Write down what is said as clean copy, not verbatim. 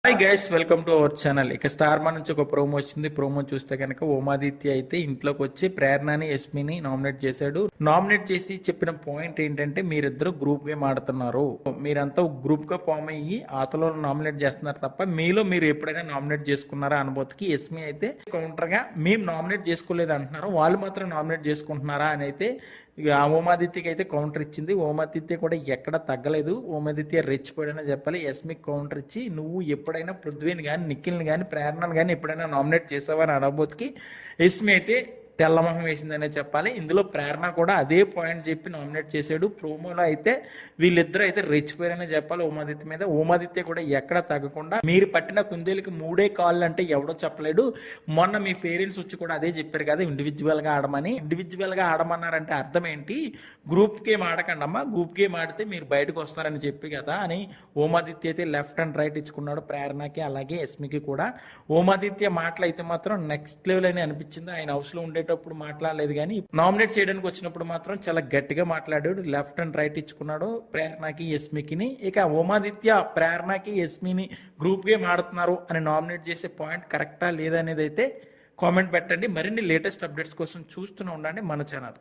Hi guys, welcome to our channel. ఇక star మా నుంచి ఒక ప్రోమో వచ్చింది. ప్రోమో చూస్తే కనుక ఓమాదిత్య అయితే ఇంట్లోకి వచ్చి ప్రేరణని యస్మిని నామినేట్ చేశాడు. నామినేట్ చేసి చెప్పిన పాయింట్ ఏంటంటే, మీరిద్దరు గ్రూప్ గేమ్ ఆడుతున్నారు, మీరంతా గ్రూప్ గా ఫామ్ అయ్యి ఆతలో నామినేట్ చేస్తున్నారు తప్ప మీలో మీరు ఎప్పుడైనా నామినేట్ చేసుకున్నారా అనుబోతుకి యస్మి అయితే కౌంటర్ గా మేము నామినేట్ చేసుకోలేదు అంటున్నారు, వాళ్ళు మాత్రం నామినేట్ చేసుకుంటున్నారా అని అయితే ఇక ఓమాదిత్యకి అయితే కౌంటర్ ఇచ్చింది. ఓమాదిత్య కూడా ఎక్కడ తగ్గలేదు. ఓమాదిత్య రెచ్చిపోయాడని చెప్పాలి. యస్మికి కౌంటర్ ఇచ్చి, నువ్వు ఎప్పుడైనా పృథ్వీని కానీ నిఖిల్ని కానీ ప్రేరణను కానీ ఎప్పుడైనా నామినేట్ చేసావని అనబోతుకి యస్మి అయితే తెల్లమొహం వేసిందనే చెప్పాలి. ఇందులో ప్రేరణ కూడా అదే పాయింట్ చెప్పి నామినేట్ చేశాడు. ప్రోమోలో అయితే వీళ్ళిద్దరూ అయితే రెచ్చిపోయారనే చెప్పాలి ఓమాదిత్య మీద. ఓమాదిత్య కూడా ఎక్కడ తగ్గకుండా, మీరు పట్టిన కుందేలకి 3 కాళ్ళు అంటే ఎవడో చెప్పలేడు, మొన్న మీ పేరెంట్స్ వచ్చి కూడా అదే చెప్పారు కదా ఇండివిజువల్గా ఆడమని. ఇండివిజువల్గా ఆడమన్నారంటే అర్థం ఏంటి? గ్రూప్ గేమ్ ఆడకండి అమ్మా, గ్రూప్ గేమ్ ఆడితే మీరు బయటకు వస్తారని చెప్పి కదా అని ఓమాదిత్య అయితే లెఫ్ట్ అండ్ రైట్ ఇచ్చుకున్నాడు ప్రేరణకి అలాగే యస్మికి కూడా. ఓమాదిత్య మాటలు అయితే మాత్రం నెక్స్ట్ లెవెల్ అని అనిపించింది. ఆయన హౌస్లో ఉండే అప్పుడు మాట్లాడలేదు, కానీ నామినేట్ చేయడానికి వచ్చినప్పుడు మాత్రం చాలా గట్టిగా మాట్లాడాడు. లెఫ్ట్ అండ్ రైట్ ఇచ్చుకున్నాడు ప్రేరణకి యస్మికిని. ఇక ఓమాదిత్య ప్రేరణకి యస్మిని గ్రూప్ గేమ్ ఆడుతున్నారు అని నామినేట్ చేసే పాయింట్ కరెక్టా లేదా అనేది అయితే కామెంట్ పెట్టండి. మరిన్ని లేటెస్ట్ అప్డేట్స్ కోసం చూస్తూనే ఉండండి మన ఛానల్.